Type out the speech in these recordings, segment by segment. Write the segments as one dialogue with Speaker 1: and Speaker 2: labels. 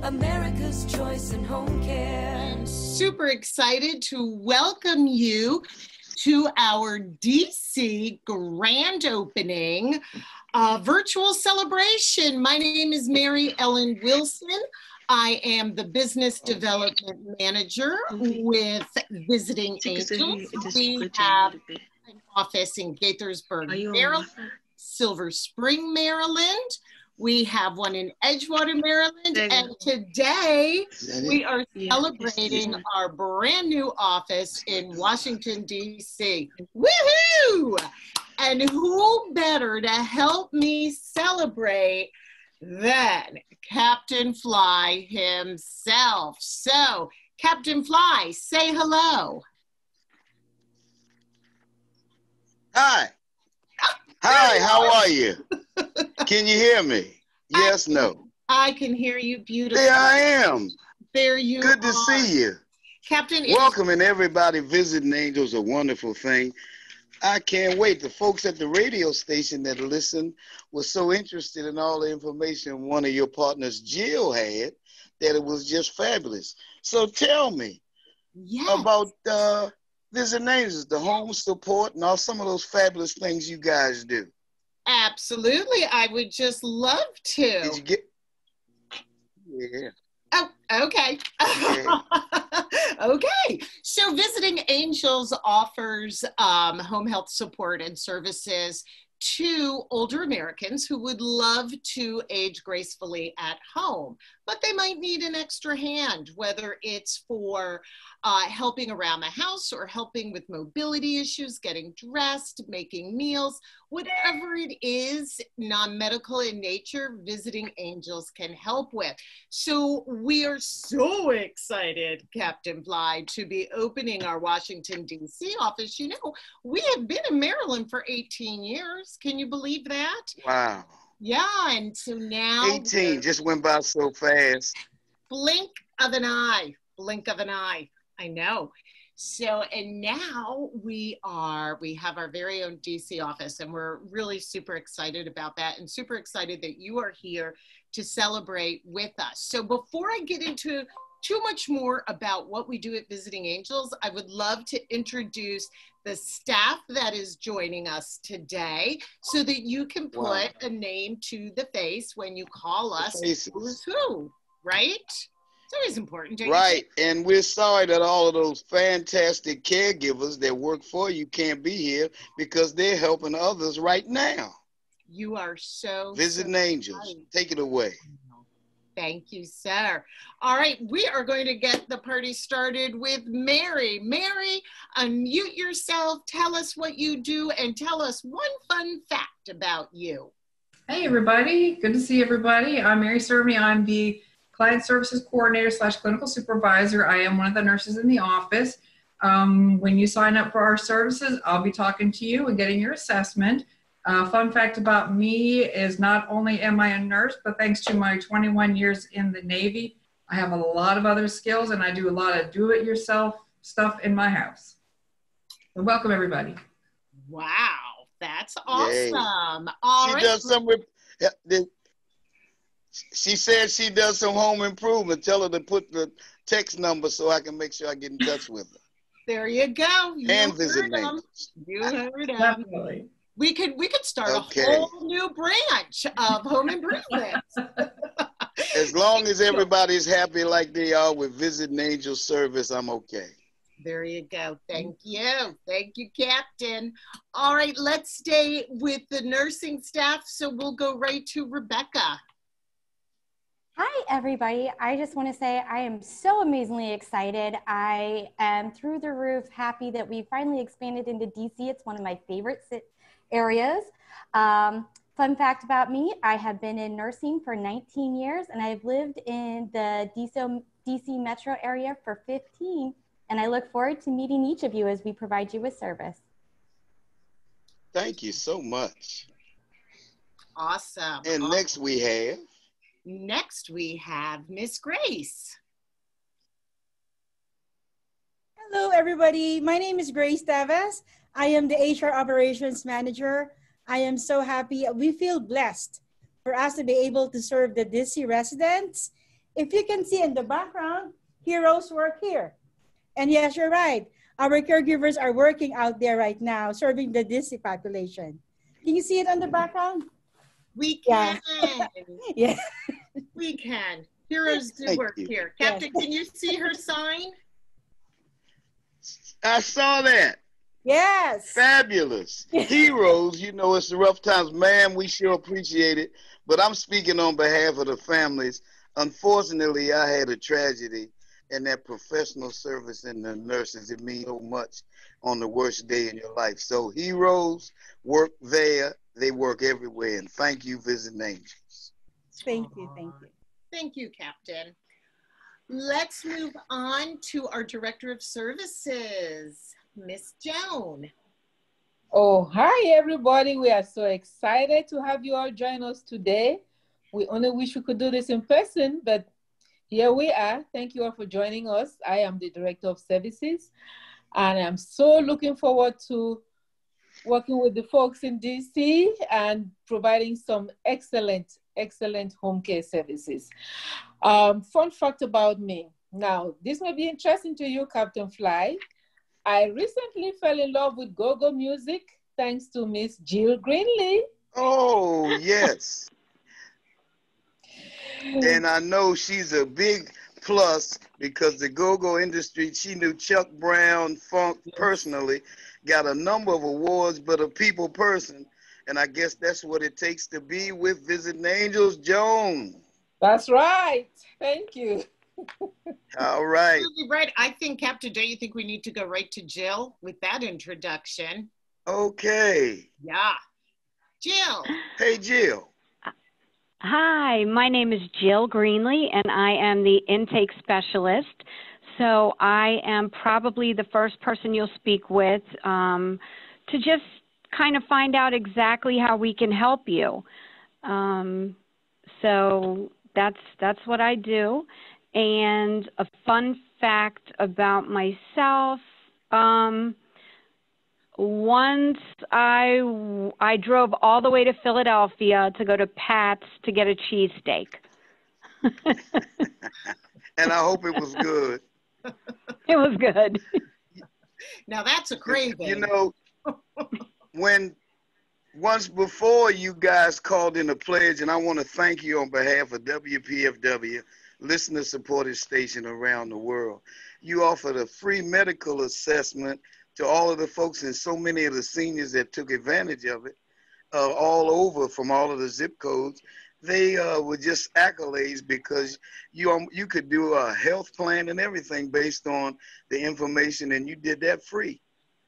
Speaker 1: America's choice in home care.
Speaker 2: I'm super excited to welcome you to our DC grand opening virtual celebration. My name is Mary Ellen Wilson. I am the Business Development Manager with Visiting Angels. We have an office in Gaithersburg, Maryland, Silver Spring, Maryland. We have one in Edgewater, Maryland, and today we are celebrating our brand new office in Washington, D.C. Woohoo! And who better to help me celebrate than Captain Fly himself? So, Captain Fly, say hello.
Speaker 3: Hi. Hi, how are you? Can you hear me? Yes, no.
Speaker 2: I can hear you beautifully.
Speaker 3: There I am.
Speaker 2: There you are.
Speaker 3: Good to see you.
Speaker 2: Captain,
Speaker 3: welcoming everybody. Visiting Angels, a wonderful thing. I can't wait. The folks at the radio station that listen were so interested in all the information one of your partners, Jill, had, that it was just fabulous. So tell me about Visiting Angels, the home support, and all some of those fabulous things you guys do.
Speaker 2: Absolutely. I would just love to.
Speaker 3: Did you get? Yeah.
Speaker 2: Oh, okay.
Speaker 3: Yeah.
Speaker 2: Okay. So Visiting Angels offers home health support and services to older Americans who would love to age gracefully at home, but they might need an extra hand, whether it's for helping around the house or helping with mobility issues, getting dressed, making meals, whatever it is non-medical in nature, Visiting Angels can help with. So we are so excited, Captain Fly, to be opening our Washington, D.C. office. You know, we have been in Maryland for 18 years. Can you believe that?
Speaker 3: Wow.
Speaker 2: Yeah, and so now
Speaker 3: 18 just went by so fast.
Speaker 2: Blink of an eye. Blink of an eye. I know. So, and now we have our very own DC office, and we're really super excited about that and super excited that you are here to celebrate with us. So before I get into too much more about what we do at Visiting Angels, I would love to introduce the staff that is joining us today so that you can put a name to the face when you call us who's who, right? It's always important, don't you think?
Speaker 3: And we're sorry that all of those fantastic caregivers that work for you can't be here because they're helping others right now.
Speaker 2: You are so
Speaker 3: Visiting Angels,
Speaker 2: right.
Speaker 3: Take it away.
Speaker 2: Thank you, sir. All right, we are going to get the party started with Mary. Mary, unmute yourself, tell us what you do, and tell us one fun fact about you.
Speaker 4: Hey, everybody. Good to see everybody. I'm Mary Servney. I'm the Client Services Coordinator / Clinical Supervisor. I am one of the nurses in the office. When you sign up for our services, I'll be talking to you and getting your assessment. Fun fact about me is not only am I a nurse, but thanks to my 21 years in the Navy, I have a lot of other skills and I do a lot of do-it-yourself stuff in my house. So welcome, everybody.
Speaker 2: Wow, that's awesome.
Speaker 3: She said she does some home improvement. Tell her to put the text number so I can make sure I get in touch with her.
Speaker 2: There you go.
Speaker 3: And Visiting Angels.
Speaker 2: You heard him.
Speaker 4: Definitely.
Speaker 2: We could start a whole new branch of home improvement.
Speaker 3: As long as everybody's happy like they are with Visiting Angels service, I'm okay.
Speaker 2: There you go. Thank you. Thank you, Captain. All right, let's stay with the nursing staff. So we'll go right to Rebecca.
Speaker 5: Hi, everybody. I just want to say I am so amazingly excited. I am through the roof happy that we finally expanded into DC. It's one of my favorite areas. Fun fact about me, I have been in nursing for 19 years and I've lived in the DC metro area for 15. And I look forward to meeting each of you as we provide you with service.
Speaker 3: Thank you so much.
Speaker 2: Awesome.
Speaker 3: And next we have
Speaker 2: Miss Grace.
Speaker 6: Hello, everybody. My name is Grace Teves. I am the HR Operations Manager. I am so happy. We feel blessed for us to be able to serve the DC residents if you can see in the background, heroes work here. And yes, you're right. Our caregivers are working out there right now, serving the DC population. Can you see it on the background?
Speaker 2: We can.
Speaker 6: Yeah.
Speaker 2: We can. Heroes do
Speaker 3: Thank
Speaker 2: work
Speaker 3: you.
Speaker 2: here. Captain, can you see her sign?
Speaker 3: I saw that.
Speaker 6: Yes.
Speaker 3: Fabulous. Heroes, you know, it's the rough times. Ma'am, we sure appreciate it. But I'm speaking on behalf of the families. Unfortunately, I had a tragedy, and that professional service and the nurses, it means so much on the worst day in your life. So heroes work there. They work everywhere. And thank you, Visiting Angels.
Speaker 6: Thank you. Thank you.
Speaker 2: Thank you, Captain. Let's move on to our Director of Services, Miss Joan.
Speaker 7: Oh, hi, everybody. We are so excited to have you all join us today. We only wish we could do this in person, but here we are. Thank you all for joining us. I am the Director of Services, and I'm so looking forward to working with the folks in DC and providing some excellent home care services. Fun fact about me. Now, this may be interesting to you, Captain Fly. I recently fell in love with go-go music thanks to Miss Jill Greenlee.
Speaker 3: Oh, yes. And I know she's a big plus because the go-go industry, she knew Chuck Brown Funk personally, got a number of awards, but a people person. And I guess that's what it takes to be with Visiting Angels, Joan.
Speaker 7: That's right. Thank you.
Speaker 3: All right.
Speaker 2: Absolutely right. I think, Captain, don't you think we need to go right to Jill with that introduction?
Speaker 3: Okay.
Speaker 2: Yeah. Jill.
Speaker 3: Hey, Jill.
Speaker 8: Hi, my name is Jill Greenlee, and I am the intake specialist. So I am probably the first person you'll speak with to just kind of find out exactly how we can help you. So that's what I do. And a fun fact about myself, once I drove all the way to Philadelphia to go to Pat's to get a cheesesteak.
Speaker 3: And I hope it was good.
Speaker 8: It was good.
Speaker 2: Now that's a craving.
Speaker 3: You know, once before you guys called in a pledge, and I want to thank you on behalf of WPFW, listener-supported station around the world. You offered a free medical assessment to all of the folks and so many of the seniors that took advantage of it, all over from all of the zip codes. They were just accolades because you could do a health plan and everything based on the information, and you did that free.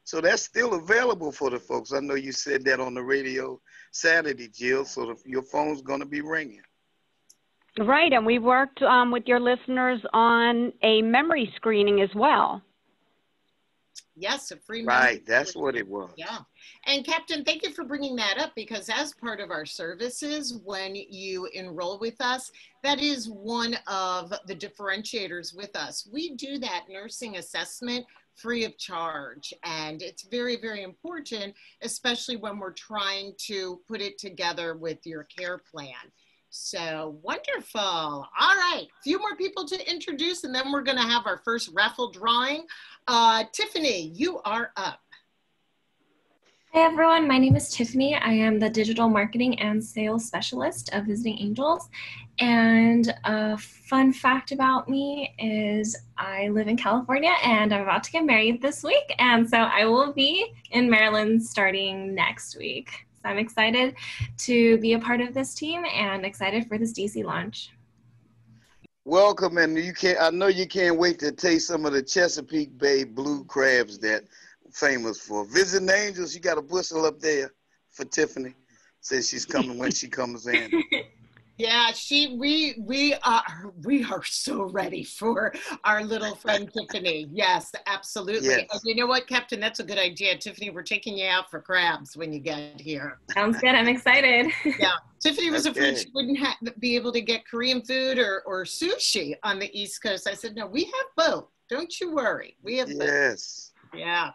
Speaker 3: So that's still available for the folks. I know you said that on the radio Saturday, Jill, so your phone's going to be ringing.
Speaker 8: Right, and we worked with your listeners on a memory screening as well.
Speaker 2: Yes, a free
Speaker 3: Right, that's what it was.
Speaker 2: Yeah. And Captain, thank you for bringing that up, because as part of our services, when you enroll with us, that is one of the differentiators with us. We do that nursing assessment free of charge. And it's very, very important, especially when we're trying to put it together with your care plan. So wonderful. All right, a few more people to introduce, and then we're going to have our first raffle drawing. Tiffany, you are up.
Speaker 9: Hi everyone, my name is Tiffany. I am the Digital Marketing and Sales Specialist of Visiting Angels. And a fun fact about me is I live in California and I'm about to get married this week. And so I will be in Maryland starting next week. So I'm excited to be a part of this team and excited for this DC launch.
Speaker 3: Welcome, and I know you can't wait to taste some of the Chesapeake Bay blue crabs that famous for. Visiting Angels, you got a bushel up there for Tiffany. Says she's coming when she comes in.
Speaker 2: Yeah, we are so ready for our little friend Tiffany. Yes, absolutely.
Speaker 3: Yes.
Speaker 2: And you know what, Captain? That's a good idea. Tiffany, we're taking you out for crabs when you get here.
Speaker 9: Sounds good. I'm excited.
Speaker 2: Yeah. Tiffany was
Speaker 3: Okay.
Speaker 2: afraid she wouldn't be able to get Korean food or sushi on the East Coast. I said, no, we have both. Don't you worry. We have both.
Speaker 3: Yes.
Speaker 2: Yeah.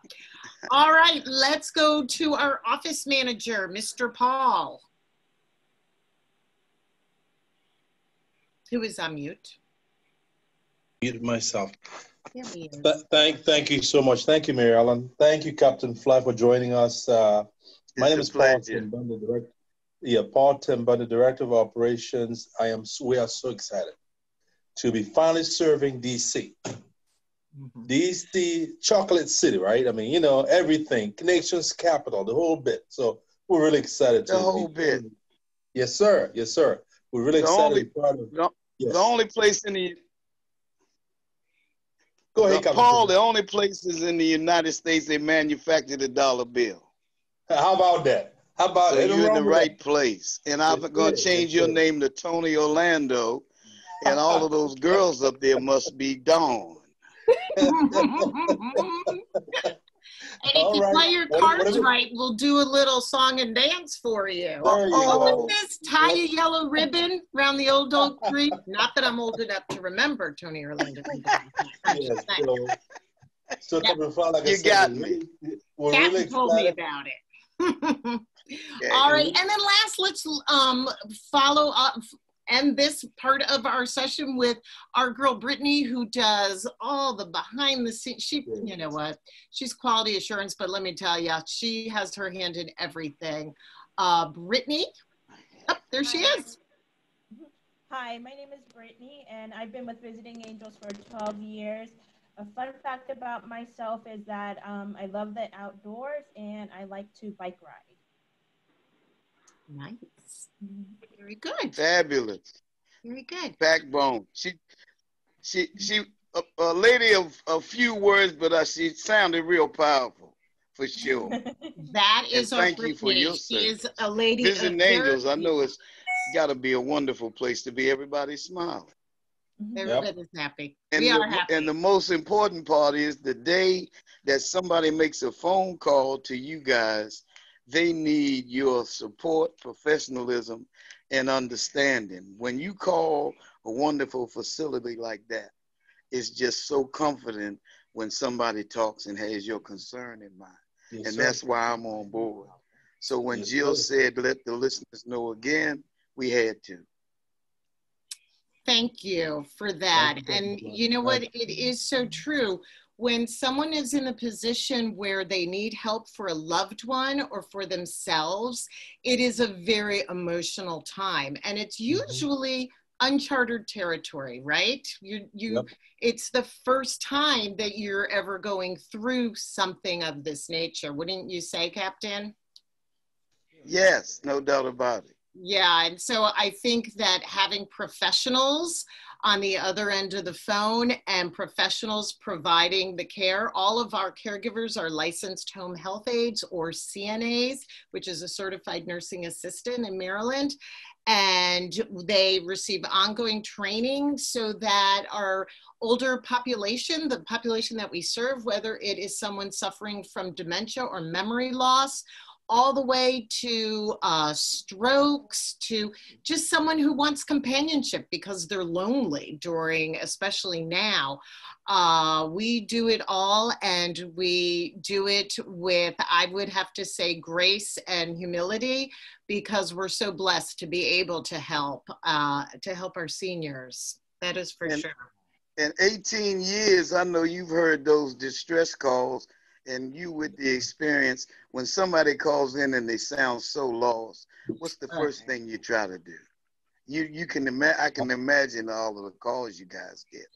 Speaker 2: All right, let's go to our office manager, Mr. Paul, who is on mute.
Speaker 10: Muted myself.
Speaker 2: There he is.
Speaker 10: Thank you so much. Thank you, Mary Ellen. Thank you, Captain Fly, for joining us. My name is Paul Timber, the director. Yeah, Paul Timber, the director of operations. We are so excited to be finally serving DC. DC, Chocolate City, right? I mean, you know, everything, Nation's capital, the whole bit. So we're really excited to
Speaker 3: The whole bit.
Speaker 10: Yes, sir. Yes, sir. We're really excited.
Speaker 3: The only place in the
Speaker 10: Go ahead,
Speaker 3: Paul, the only places in the United States they manufacture the dollar bill.
Speaker 10: How about that? How about
Speaker 3: so
Speaker 10: that?
Speaker 3: You're in the right place. And I'm going to change your name to Tony Orlando, and all of those girls up there must be Dawn.
Speaker 2: And if you play your cards right, we'll do a little song and dance for you. What's this? Tie a yellow ribbon around the old oak tree. Not that I'm old enough to remember Tony Orlando.
Speaker 10: So like
Speaker 3: you got me.
Speaker 2: Captain told me about it. All right, and then last, let's follow up. End this part of our session with our girl Brittany, who does all the behind the scenes. You know what? She's quality assurance, but let me tell you, she has her hand in everything. Brittany, oh, there she is.
Speaker 11: Hi, my name is Brittany, and I've been with Visiting Angels for 12 years. A fun fact about myself is that I love the outdoors and I like to bike ride.
Speaker 2: Nice. Very good.
Speaker 3: Fabulous.
Speaker 2: Very good.
Speaker 3: Backbone. She a lady of a few words, but she sounded real powerful, for sure.
Speaker 2: That is
Speaker 3: and thank you for your
Speaker 2: She is a lady.
Speaker 3: Visiting Angels, I know it's got to be a wonderful place to be. Everybody's smiling.
Speaker 2: Everybody's happy.
Speaker 3: And
Speaker 2: are happy.
Speaker 3: And the most important part is the day that somebody makes a phone call to you guys, they need your support, professionalism, and understanding. When you call a wonderful facility like that, it's just so comforting when somebody talks and has your concern in mind.
Speaker 10: Yes,
Speaker 3: and
Speaker 10: sir.
Speaker 3: That's why I'm on board. So when Jill said, let the listeners know again, we had to.
Speaker 2: Thank you for that. And you know what? It is so true. When someone is in a position where they need help for a loved one or for themselves, it is a very emotional time. And it's usually uncharted territory, right? It's the first time that you're ever going through something of this nature. Wouldn't you say, Captain?
Speaker 3: Yes, no doubt about it.
Speaker 2: Yeah, and so I think that having professionals on the other end of the phone and professionals providing the care, all of our caregivers are licensed home health aides or CNAs, which is a certified nursing assistant in Maryland. And they receive ongoing training so that our older population, the population that we serve, whether it is someone suffering from dementia or memory loss, all the way to strokes, to just someone who wants companionship because they're lonely during, especially now. We do it all, and we do it with, I would have to say, grace and humility, because we're so blessed to be able to help our seniors. That is for sure.
Speaker 3: In 18 years, I know you've heard those distress calls, and you with the experience, when somebody calls in and they sound so lost, what's the first thing you try to do? You can imagine. I can imagine all of the calls you guys get.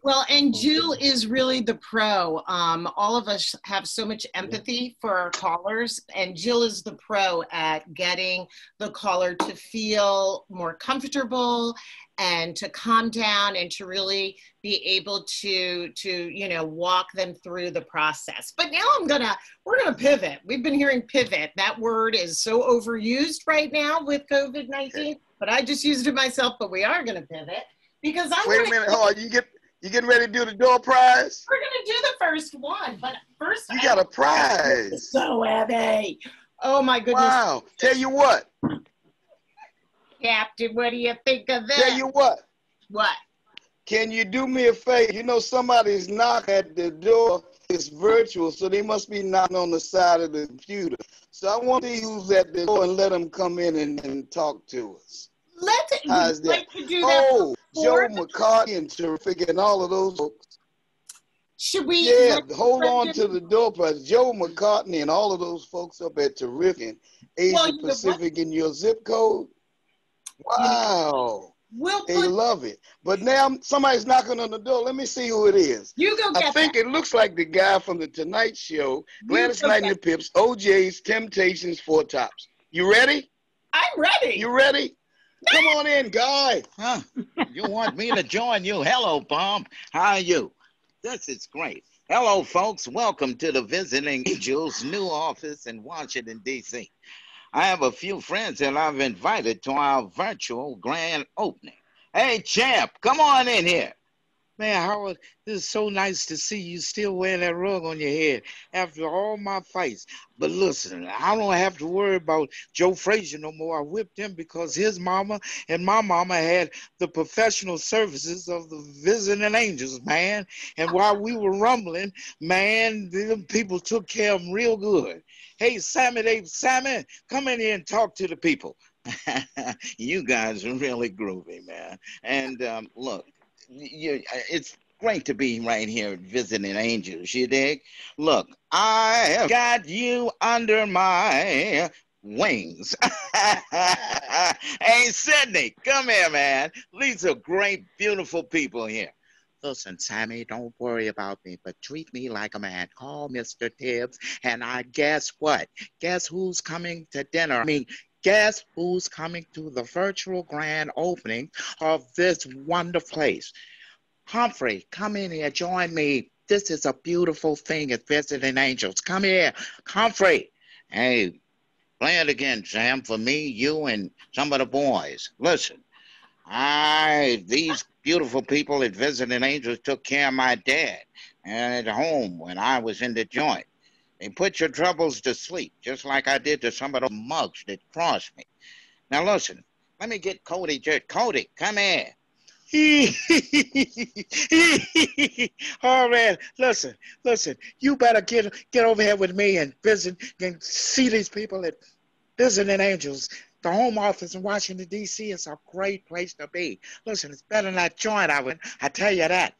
Speaker 2: Well, and Jill is really the pro. All of us have so much empathy for our callers, and Jill is the pro at getting the caller to feel more comfortable and to calm down and to really be able to walk them through the process. But now we're gonna pivot. We've been hearing pivot. That word is so overused right now with COVID-19, but I just used it myself. But we are gonna pivot because
Speaker 3: Wait a minute, hold on. You getting ready to do the door prize?
Speaker 2: We're gonna do the first one, but first
Speaker 3: you got a prize.
Speaker 2: So heavy. Oh my goodness.
Speaker 3: Wow. Tell you what.
Speaker 2: Captain, what do you think of that?
Speaker 3: Tell you what.
Speaker 2: What?
Speaker 3: Can you do me a favor? You know somebody's knocking at the door. It's virtual, so they must be knocking on the side of the computer. So I want to use at the door and let them come in and talk to us.
Speaker 2: Let's like to do that.
Speaker 3: Oh, Joe McCartney and Terrific and all of those folks.
Speaker 2: Should we?
Speaker 3: Yeah, hold on to the door prize. Joe McCartney and all of those folks up at Terrific, Asia Pacific in your zip code. Wow. They love it. But now somebody's knocking on the door. Let me see who it is.
Speaker 2: You go get
Speaker 3: I think it looks like the guy from the Tonight Show, Gladys Knight and the Pips, OJ's, Temptations, Four Tops. You ready?
Speaker 2: I'm ready.
Speaker 3: You ready? Come on in, guy.
Speaker 12: Huh? You want me to join you? Hello, Bob. How are you? This is great. Hello, folks. Welcome to the Visiting Angels new office in Washington, D.C. I have a few friends that I've invited to our virtual grand opening. Hey, champ, come on in here. Man, Howard, this is so nice to see you still wearing that rug on your head after all my fights. But listen, I don't have to worry about Joe Frazier no more. I whipped him because his mama and my mama had the professional services of the Visiting Angels, man. And while we were rumbling, man, them people took care of them real good. Hey, Sammy, come in here and talk to the people. You guys are really groovy, man. And look, it's great to be right here at Visiting Angels, you dig? Look, I have got you under my wings. Hey, Sydney, come here, man. These are great, beautiful people here. Listen, Sammy, don't worry about me, but treat me like a man. Call Mr. Tibbs, and I guess what? Guess who's coming to dinner? Guess who's coming to the virtual grand opening of this wonderful place? Humphrey, come in here, join me. This is a beautiful thing at Visiting Angels. Come here, Humphrey. Hey, play it again, Sam, for me, you, and some of the boys. Listen, these beautiful people at Visiting Angels took care of my dad and at home when I was in the joint. They put your troubles to sleep, just like I did to some of those mugs that crossed me. Now listen, let me get Cody. Cody, come here. All right, listen. You better get over here with me and visit and see these people at Visiting Angels. The home office in Washington, D.C. is a great place to be. Listen, it's better than that joint I tell you that.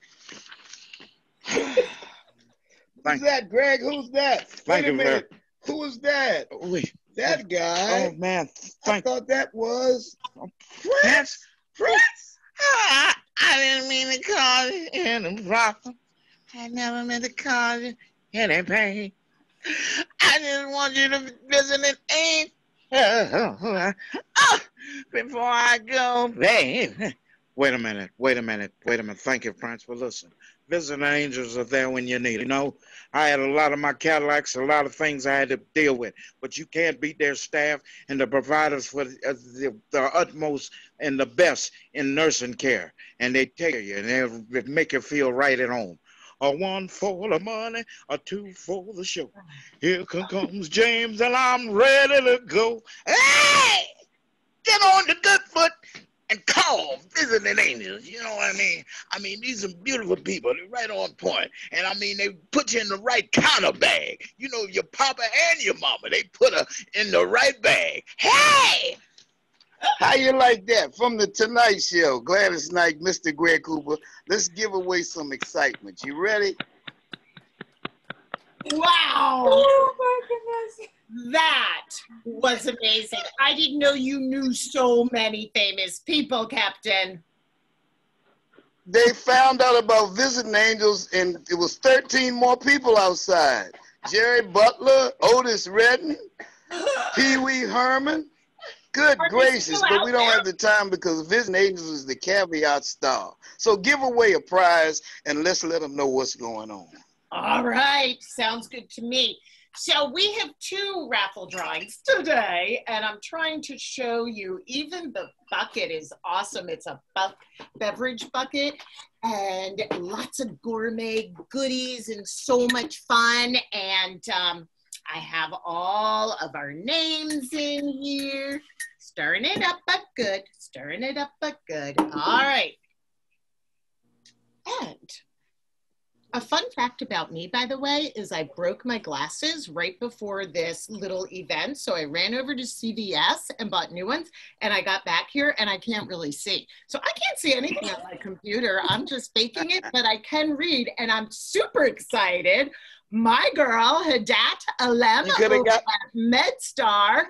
Speaker 3: Who's that, Greg? Who's that?
Speaker 12: Thank
Speaker 3: Wait a
Speaker 12: you,
Speaker 3: minute. Who was that? That guy.
Speaker 12: Oh, man.
Speaker 3: I thought that was
Speaker 12: Prince. I didn't mean to call you any problem. I never meant to call you any pain. I just want you to visit an angel before I go, babe. Wait a minute. Thank you, Prince. But listen, Visiting Angels are there when you need it. You know, I had a lot of my Cadillacs, a lot of things I had to deal with, but you can't beat their staff and the providers for the utmost and the best in nursing care. And they take care of you and they make you feel right at home. A one for the money, a two for the show. Here comes James and I'm ready to go. Hey! Get on the good foot and call Visiting Angels. You know what I mean? These are beautiful people. They're right on point. And they put you in the right kind of bag. You know, your papa and your mama, they put her in the right bag. Hey!
Speaker 3: How you like that? From the Tonight Show, Gladys Knight, Mr. Greg Cooper. Let's give away some excitement. You ready?
Speaker 2: Wow.
Speaker 4: Oh my goodness.
Speaker 2: That was amazing. I didn't know you knew so many famous people, Captain.
Speaker 3: They found out about Visiting Angels, and it was 13 more people outside. Jerry Butler, Otis Redding, Pee Wee Herman. Good gracious, but we don't have the time because Visiting Angels is the caveat star. So give away a prize and let's let them know what's going on.
Speaker 2: All right, sounds good to me. So we have two raffle drawings today, and I'm trying to show you, even the bucket is awesome. It's a beverage bucket and lots of gourmet goodies and so much fun. And I have all of our names in here. Stirring it up, but good. Stirring it up, but good. All right. And A fun fact about me, by the way, is I broke my glasses right before this little event. So I ran over to CVS and bought new ones, and I got back here and I can't really see. So I can't see anything on my computer. I'm just faking it, but I can read, and I'm super excited. My girl, Hadat Alem, over at MedStar,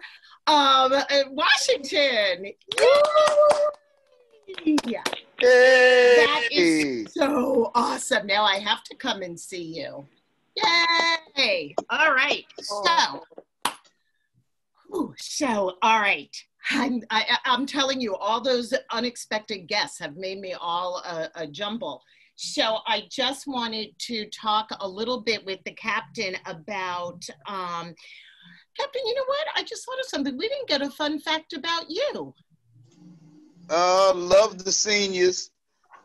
Speaker 2: Washington. Yay! Yeah.
Speaker 3: Hey.
Speaker 2: That is so awesome. Now I have to come and see you. Yay! All right. All right. I'm telling you, all those unexpected guests have made me all a jumble. So I just wanted to talk a little bit with the captain about, Captain, you know what? I just thought of something. We didn't get a fun fact about you.
Speaker 3: Love the seniors,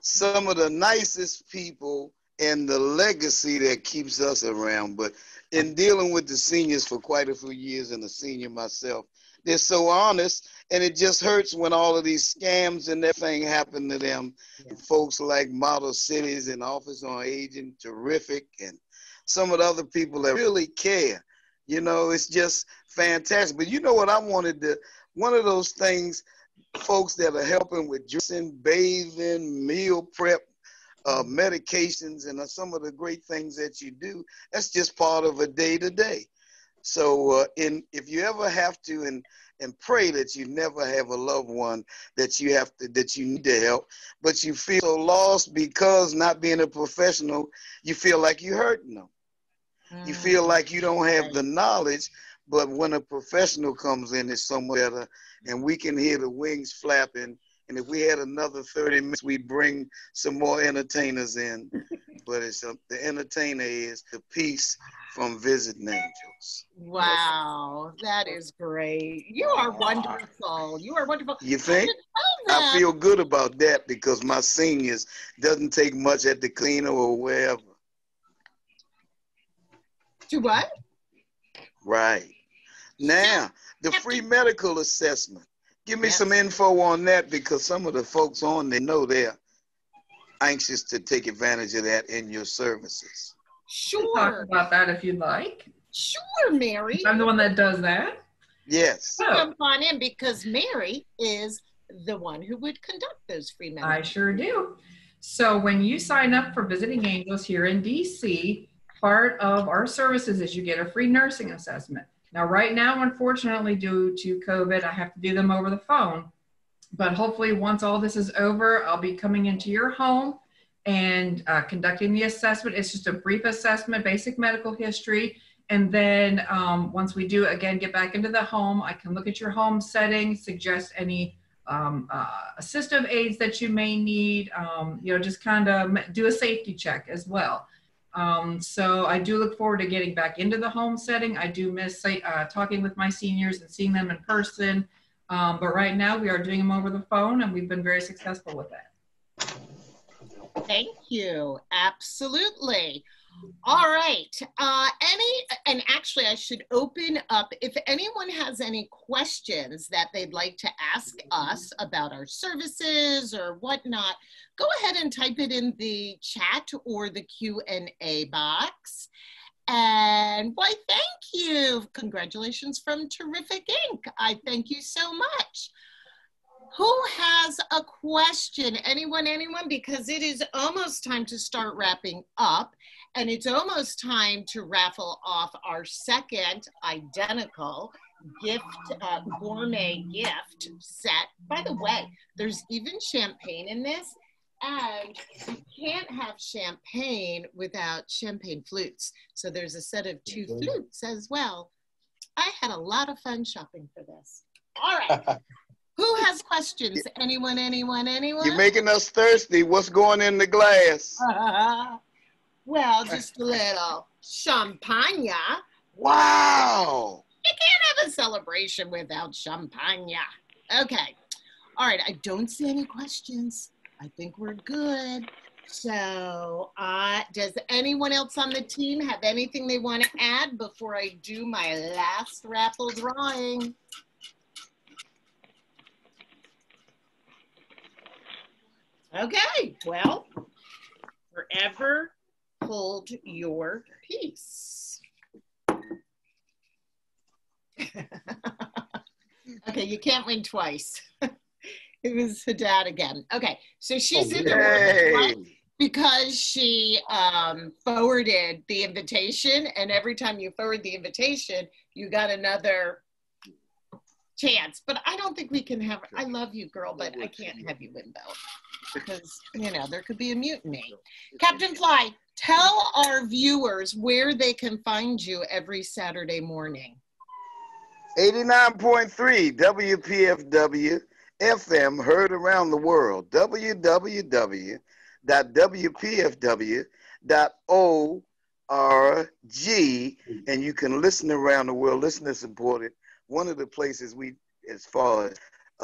Speaker 3: some of the nicest people, and the legacy that keeps us around. But in dealing with the seniors for quite a few years, and a senior myself, they're so honest, and it just hurts when all of these scams and everything happen to them. Yeah. Folks like Model Cities and Office on Aging, terrific, and some of the other people that really care. You know, it's just fantastic. But you know what I wanted to, one of those things, folks that are helping with dressing, bathing, meal prep, medications, and some of the great things that you do, that's just part of a day-to-day. So if you ever have to, and pray that you never have a loved one that you need to help, but you feel so lost because not being a professional, you feel like you're hurting them. You feel like you don't have the knowledge, but when a professional comes in, it's so much better, and we can hear the wings flapping. And if we had another 30 minutes, we'd bring some more entertainers in. But it's the entertainer is the piece from Visiting Angels.
Speaker 2: Wow, that is great. You are wonderful. You are wonderful.
Speaker 3: You think? I feel good about that because my seniors doesn't take much at the cleaner or wherever.
Speaker 2: To what?
Speaker 3: Right. Now, the free medical assessment. Give me some info on that, because some of the folks on there know they're anxious to take advantage of that in your services.
Speaker 2: Sure.
Speaker 4: Talk about that if you'd like.
Speaker 2: Sure, Mary.
Speaker 4: I'm the one that does that.
Speaker 3: Yes.
Speaker 2: Jump on in, because Mary is the one who would conduct those free medical.
Speaker 4: I sure do. So when you sign up for Visiting Angels here in DC, part of our services is you get a free nursing assessment. Now, right now, unfortunately, due to COVID, I have to do them over the phone. But hopefully, once all this is over, I'll be coming into your home and conducting the assessment. It's just a brief assessment, basic medical history. And then once we do, again, get back into the home, I can look at your home setting, suggest any assistive aids that you may need, just kind of do a safety check as well. So I do look forward to getting back into the home setting. I do miss talking with my seniors and seeing them in person. But right now we are doing them over the phone, and we've been very successful with that.
Speaker 2: Thank you. Absolutely. All right. And actually I should open up, if anyone has any questions that they'd like to ask us about our services or whatnot, go ahead and type it in the chat or the Q&A box. And why, thank you. Congratulations from Terrific Inc. I thank you so much. Who has a question? Anyone? Because it is almost time to start wrapping up, and it's almost time to raffle off our second identical gift, gourmet gift set. By the way, there's even champagne in this, and you can't have champagne without champagne flutes. So there's a set of 2 flutes as well. I had a lot of fun shopping for this. All right. Who has questions? Anyone?
Speaker 3: You're making us thirsty. What's going in the glass?
Speaker 2: Well, just a little champagne.
Speaker 3: Wow.
Speaker 2: You can't have a celebration without champagne. Okay. All right. I don't see any questions. I think we're good. So does anyone else on the team have anything they want to add before I do my last raffle drawing? Okay, well, forever hold your peace. Okay, you can't win twice. It was her dad again. Okay, so she's in the room because she forwarded the invitation, and every time you forward the invitation, you got another chance. But I don't think we can have, I love you, girl, but I can't have you win both because, you know, there could be a mutiny. Captain Fly, tell our viewers where they can find you every Saturday morning.
Speaker 3: 89.3 WPFW FM, heard around the world. www.wpfw.org, and you can listen around the world. Listener supported. One of the places we, as far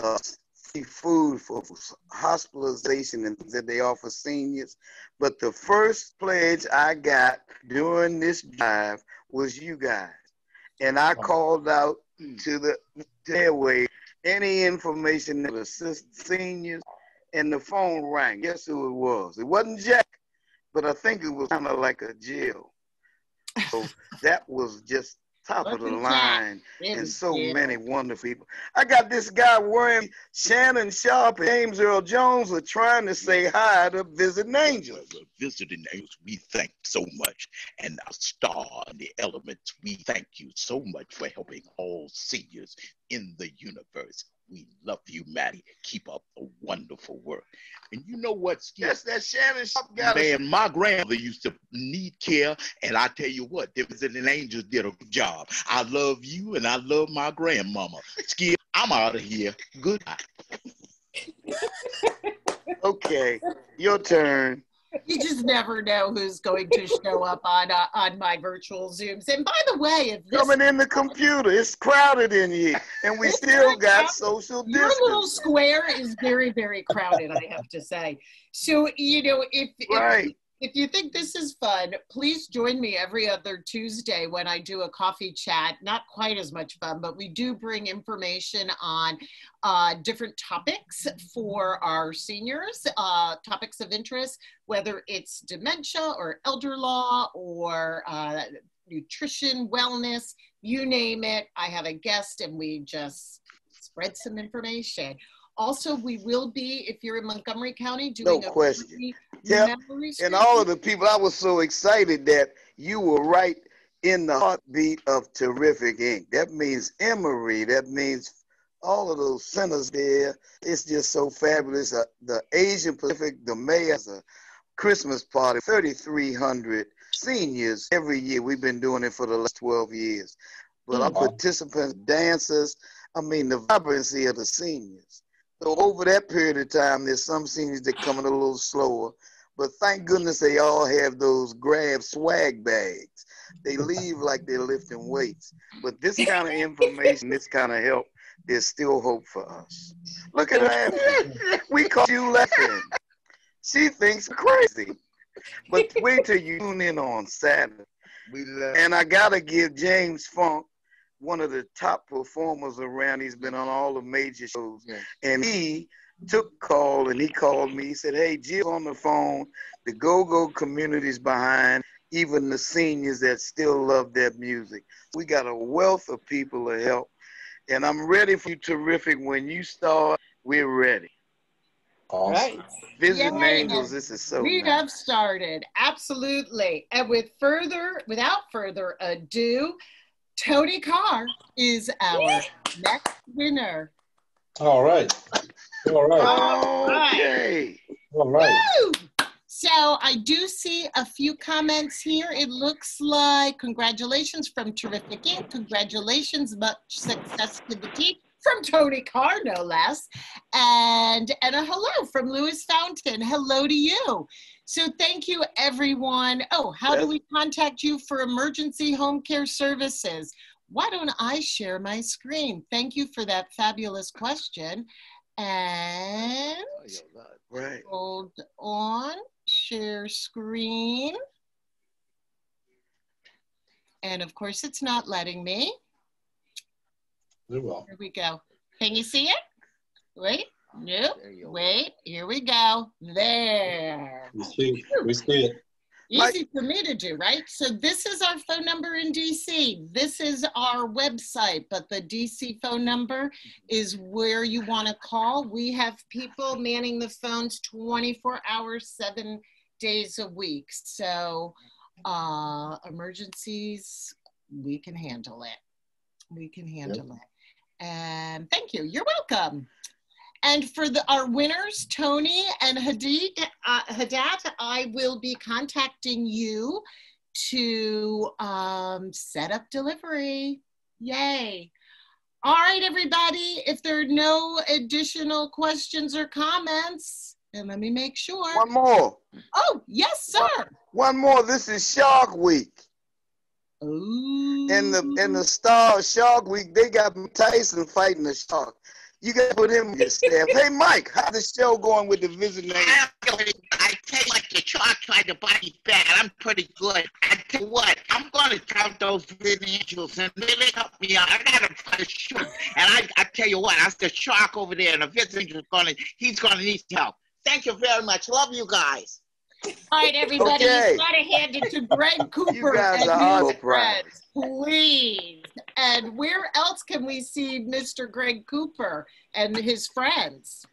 Speaker 3: as free food for hospitalization and things that they offer seniors. But the first pledge I got during this drive was you guys. And I called out to the airway any information that would assist seniors, and the phone rang. Guess who it was? It wasn't Jack, but I think it was kind of like a Jill. So that was just top of the line, and so many wonderful people. I got this guy wearing Shannon Sharp and James Earl Jones are trying to say hi to Visiting Angels.
Speaker 13: Visiting Angels, we thank so much. And our star and the elements, we thank you so much for helping all seniors in the universe. We love you, Maddie. Keep up the wonderful work. And you know what, Skip?
Speaker 3: Yes, that Shannon Sharp guy.
Speaker 13: Man, my grandmother used to need care, and I tell you what, the Visiting Angels did a good job. I love you, and I love my grandmama. Skip, I'm out of here. Goodbye.
Speaker 3: Okay, your turn.
Speaker 2: You just never know who's going to show up on my virtual Zooms. And by the way, if this
Speaker 3: coming in the computer, it's crowded in here, and we still got social distance.
Speaker 2: Your little square is very, very crowded, I have to say. So, you know, if you think this is fun, please join me every other Tuesday when I do a coffee chat. Not quite as much fun, but we do bring information on different topics for our seniors, topics of interest, whether it's dementia or elder law or nutrition, wellness, you name it. I have a guest and we just spread some information. Also, we will be, if you're in Montgomery County, doing
Speaker 3: no question. And all of the people, I was so excited that you were right in the heartbeat of Terrific Inc. That means Emory. That means all of those centers there. It's just so fabulous. The Asian Pacific, the mayor's a Christmas party, 3,300 seniors every year. We've been doing it for the last 12 years. But our participants, dancers, I mean, the vibrancy of the seniors. So over that period of time, there's some seniors that come in a little slower, but thank goodness they all have those grab swag bags. They leave like they're lifting weights. But this kind of information, this kind of help, there's still hope for us. Look at her. We caught you laughing. She thinks crazy. But wait till you tune in on Saturday. And I got to give James Funk, one of the top performers around. He's been on all the major shows. Yeah. And he took call and he called me. He said, hey, Jill's on the phone. The go-go community's behind, even the seniors that still love that music. We got a wealth of people to help. And I'm ready for you, Terrific. When you start, we're ready.
Speaker 2: Awesome. Right.
Speaker 3: Visiting Angels, this is so
Speaker 2: We
Speaker 3: nice.
Speaker 2: have started, absolutely. And without further ado, Tony Carr is our next winner.
Speaker 10: All right. All right.
Speaker 3: Okay.
Speaker 10: All right.
Speaker 2: Woo! So I do see a few comments here. It looks like congratulations from Terrific Inc. Congratulations, much success to the team. From Tony Carr, no less. And a hello from Lewis Fountain. Hello to you. So thank you, everyone. Oh, how do we contact you for emergency home care services? Why don't I share my screen? Thank you for that fabulous question. And hold on, share screen. And of course, it's not letting me. Here we go. Can you see it? Wait, nope, wait, here we go. There.
Speaker 10: We see it.
Speaker 2: Easy for me to do, right? So this is our phone number in DC. This is our website, but the DC phone number is where you want to call. We have people manning the phones 24 hours, 7 days a week. So emergencies, we can handle it. We can handle it. And thank you. You're welcome. And for our winners, Tony and Haddad, I will be contacting you to set up delivery. Yay. All right, everybody, if there are no additional questions or comments, and let me make sure.
Speaker 3: One more.
Speaker 2: Oh, yes, sir.
Speaker 3: One more. This is Shark Week.
Speaker 2: Ooh.
Speaker 3: In the Star Shark Week, they got Tyson fighting the shark. You got to put him on your staff. Hey, Mike, how's the show going with the visiting?
Speaker 12: I tell you what, the shark tried to bite me bad. I'm pretty good. I tell you what, I'm going to count those visiting angels, and they help me out. I got to try to shoot. And I tell you what, that's the shark over there, and the visiting angel he's going to need help. Thank you very much. Love you guys.
Speaker 2: All right, everybody, you got to hand it to Greg Cooper and his friends, please. And where else can we see Mr. Greg Cooper and his friends?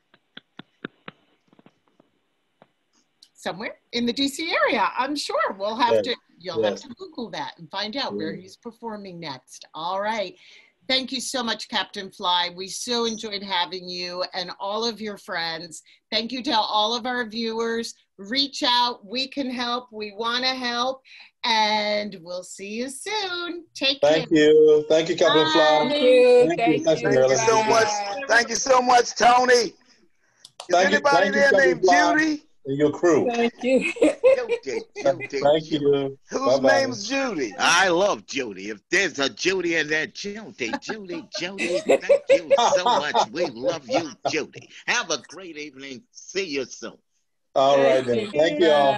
Speaker 2: Somewhere in the DC area, I'm sure. We'll have to, you'll have to Google that and find out where he's performing next. All right. Thank you so much, Captain Fly. We so enjoyed having you and all of your friends. Thank you to all of our viewers. Reach out. We can help. We want to help. And we'll see you soon. Take care.
Speaker 10: Thank you. Thank you, Captain Fly.
Speaker 7: Thank you.
Speaker 3: Thank you so much. Thank you so much, Tony. Is anybody there named Judy?
Speaker 10: And your crew.
Speaker 7: Thank you.
Speaker 10: Thank you.
Speaker 3: Whose name's Judy?
Speaker 13: I love Judy. If there's a Judy in there, Judy. Thank you so much. We love you, Judy. Have a great evening. See you soon.
Speaker 10: All right, then. Thank you all.